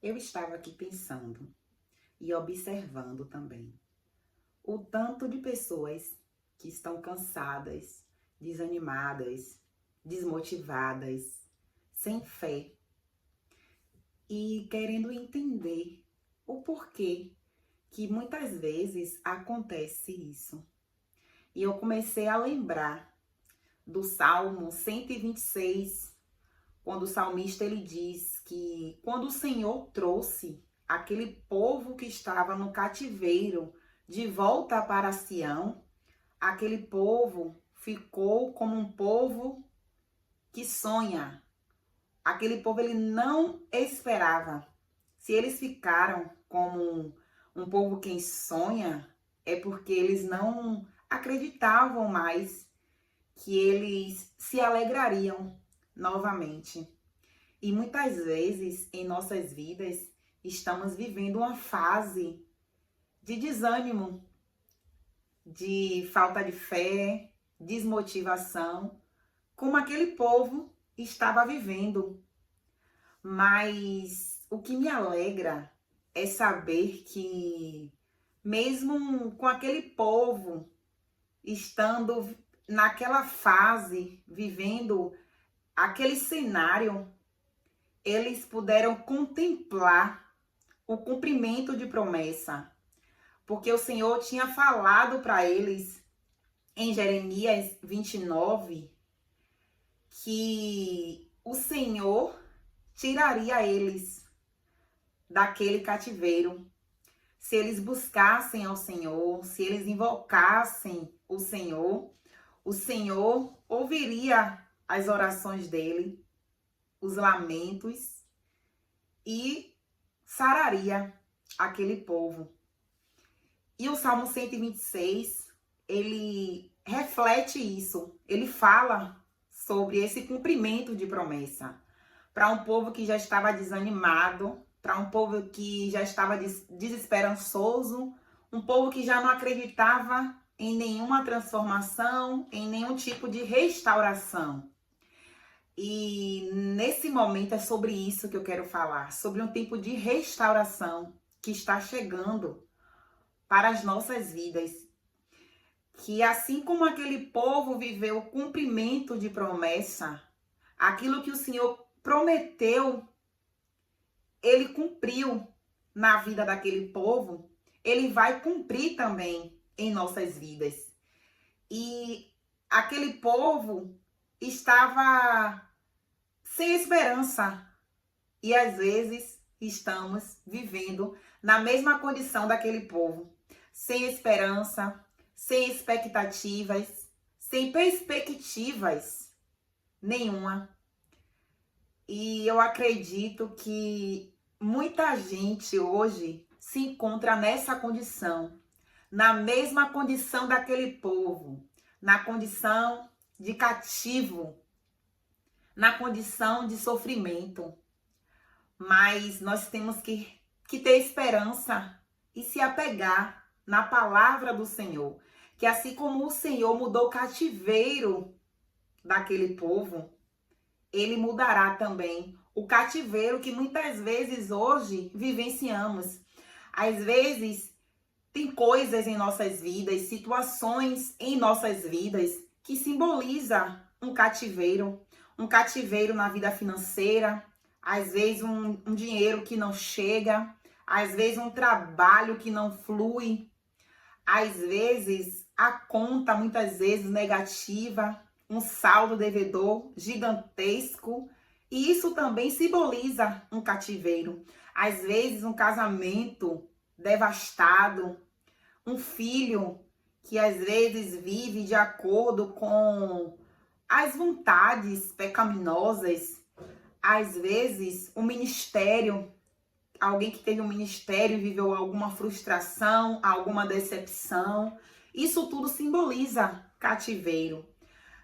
Eu estava aqui pensando e observando também o tanto de pessoas que estão cansadas, desanimadas, desmotivadas, sem fé e querendo entender o porquê que muitas vezes acontece isso. E eu comecei a lembrar do Salmo 126, quando o salmista ele diz que quando o Senhor trouxe aquele povo que estava no cativeiro de volta para Sião, aquele povo ficou como um povo que sonha. Aquele povo ele não esperava. Se eles ficaram como um povo que sonha, é porque eles não acreditavam mais que eles se alegrariam novamente. E muitas vezes em nossas vidas estamos vivendo uma fase de desânimo, de falta de fé, desmotivação, como aquele povo estava vivendo. Mas o que me alegra é saber que, mesmo com aquele povo estando naquela fase, vivendo aquele cenário, eles puderam contemplar o cumprimento de promessa, porque o Senhor tinha falado para eles em Jeremias 29 que o Senhor tiraria eles daquele cativeiro. Se eles buscassem ao Senhor, se eles invocassem o Senhor ouviria as orações dele, os lamentos e sararia aquele povo. E o Salmo 126, ele reflete isso. Ele fala sobre esse cumprimento de promessa para um povo que já estava desanimado, para um povo que já estava desesperançoso, um povo que já não acreditava em nenhuma transformação, em nenhum tipo de restauração. E nesse momento é sobre isso que eu quero falar, sobre um tempo de restauração que está chegando para as nossas vidas. Que assim como aquele povo viveu o cumprimento de promessa, aquilo que o Senhor prometeu, ele cumpriu na vida daquele povo, ele vai cumprir também em nossas vidas. E aquele povo estava sem esperança. E às vezes estamos vivendo na mesma condição daquele povo, sem esperança, sem expectativas, sem perspectivas nenhuma. E eu acredito que muita gente hoje se encontra nessa condição, na mesma condição daquele povo, na condição de cativo, na condição de sofrimento. Mas nós temos que ter esperança e se apegar na palavra do Senhor. Que assim como o Senhor mudou o cativeiro daquele povo, ele mudará também o cativeiro que muitas vezes hoje vivenciamos. Às vezes, tem coisas em nossas vidas, situações em nossas vidas que simboliza um cativeiro na vida financeira, às vezes um dinheiro que não chega, às vezes um trabalho que não flui, às vezes a conta muitas vezes negativa, um saldo devedor gigantesco, e isso também simboliza um cativeiro. Às vezes um casamento devastado, um filho que às vezes vive de acordo com as vontades pecaminosas, às vezes um ministério, alguém que teve um ministério e viveu alguma frustração, alguma decepção. Isso tudo simboliza cativeiro.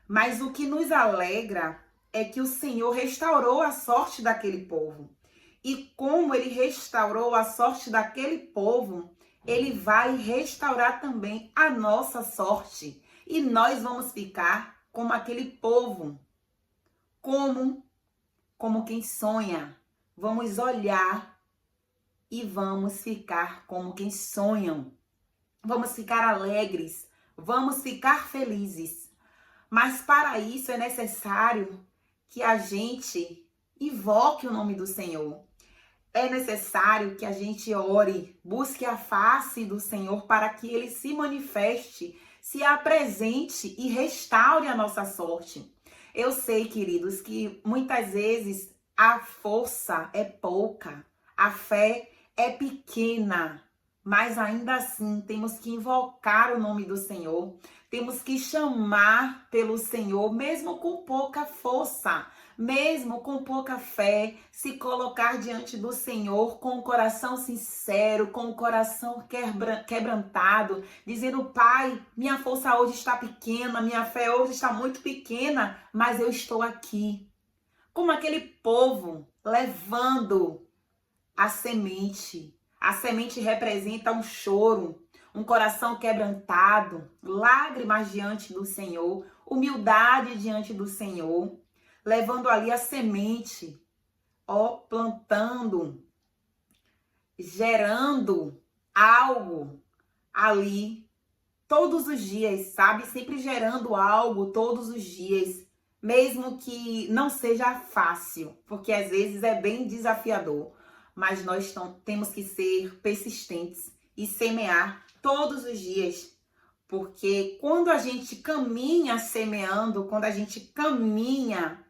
Mas o que nos alegra é que o Senhor restaurou a sorte daquele povo. E como ele restaurou a sorte daquele povo, ele vai restaurar também a nossa sorte. E nós vamos ficar como aquele povo, como quem sonha. Vamos olhar e vamos ficar como quem sonham. Vamos ficar alegres, vamos ficar felizes. Mas para isso é necessário que a gente invoque o nome do Senhor. É necessário que a gente ore, busque a face do Senhor para que ele se manifeste, se apresente e restaure a nossa sorte. Eu sei, queridos, que muitas vezes a força é pouca, a fé é pequena, mas ainda assim temos que invocar o nome do Senhor, temos que chamar pelo Senhor, mesmo com pouca força, mesmo com pouca fé, se colocar diante do Senhor com o coração sincero, com o coração quebrantado, dizendo: Pai, minha força hoje está pequena, minha fé hoje está muito pequena, mas eu estou aqui. Como aquele povo levando a semente. A semente representa um choro, um coração quebrantado, lágrimas diante do Senhor, humildade diante do Senhor, levando ali a semente, plantando, gerando algo ali todos os dias, sabe? Sempre gerando algo todos os dias, mesmo que não seja fácil, porque às vezes é bem desafiador, mas nós temos que ser persistentes e semear todos os dias, porque quando a gente caminha semeando, quando a gente caminha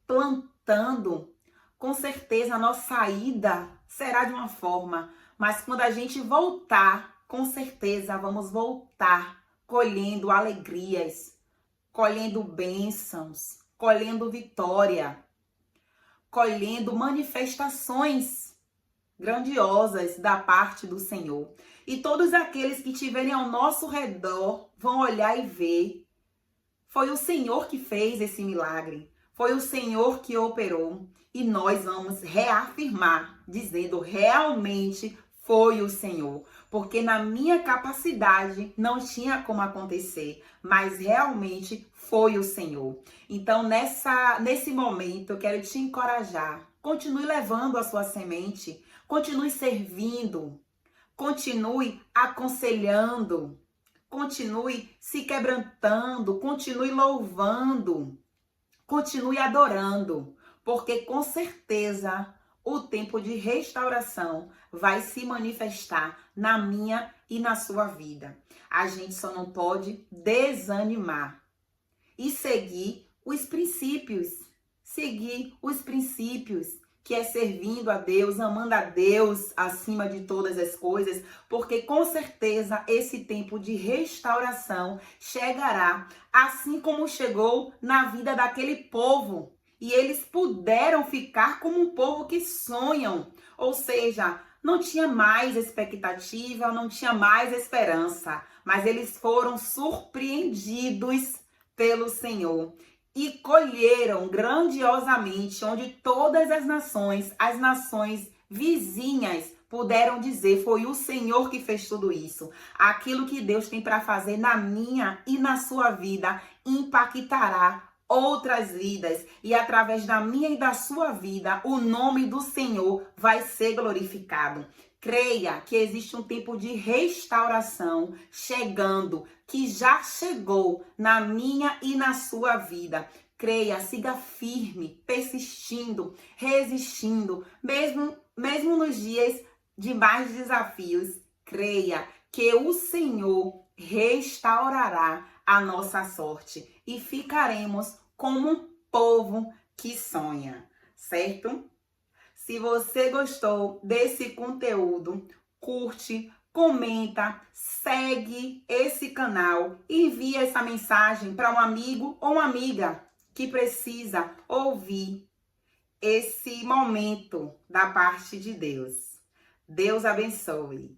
plantando, com certeza a nossa ida será de uma forma, mas quando a gente voltar, com certeza vamos voltar colhendo alegrias, colhendo bênçãos, colhendo vitória, colhendo manifestações grandiosas da parte do Senhor. E todos aqueles que estiverem ao nosso redor vão olhar e ver: foi o Senhor que fez esse milagre, foi o Senhor que operou. E nós vamos reafirmar, dizendo: realmente foi o Senhor, porque na minha capacidade não tinha como acontecer, mas realmente foi o Senhor. Então, nesse momento, eu quero te encorajar. Continue levando a sua semente, continue servindo, continue aconselhando, continue se quebrantando, continue louvando, continue adorando, porque com certeza o tempo de restauração vai se manifestar na minha e na sua vida. A gente só não pode desanimar e seguir os princípios. Seguir os princípios, que é servindo a Deus, amando a Deus acima de todas as coisas, porque com certeza esse tempo de restauração chegará, assim como chegou na vida daquele povo. E eles puderam ficar como um povo que sonham, ou seja, não tinha mais expectativa, não tinha mais esperança, mas eles foram surpreendidos pelo Senhor e colheram grandiosamente, onde todas as nações vizinhas puderam dizer: foi o Senhor que fez tudo isso. Aquilo que Deus tem para fazer na minha e na sua vida impactará outras vidas, e através da minha e da sua vida o nome do Senhor vai ser glorificado. Creia que existe um tempo de restauração chegando, que já chegou na minha e na sua vida. Creia, siga firme, persistindo, resistindo, mesmo nos dias de mais desafios. Creia que o Senhor restaurará a nossa sorte e ficaremos como um povo que sonha, certo? Se você gostou desse conteúdo, curte, comenta, segue esse canal e envia essa mensagem para um amigo ou uma amiga que precisa ouvir esse momento da parte de Deus. Deus abençoe.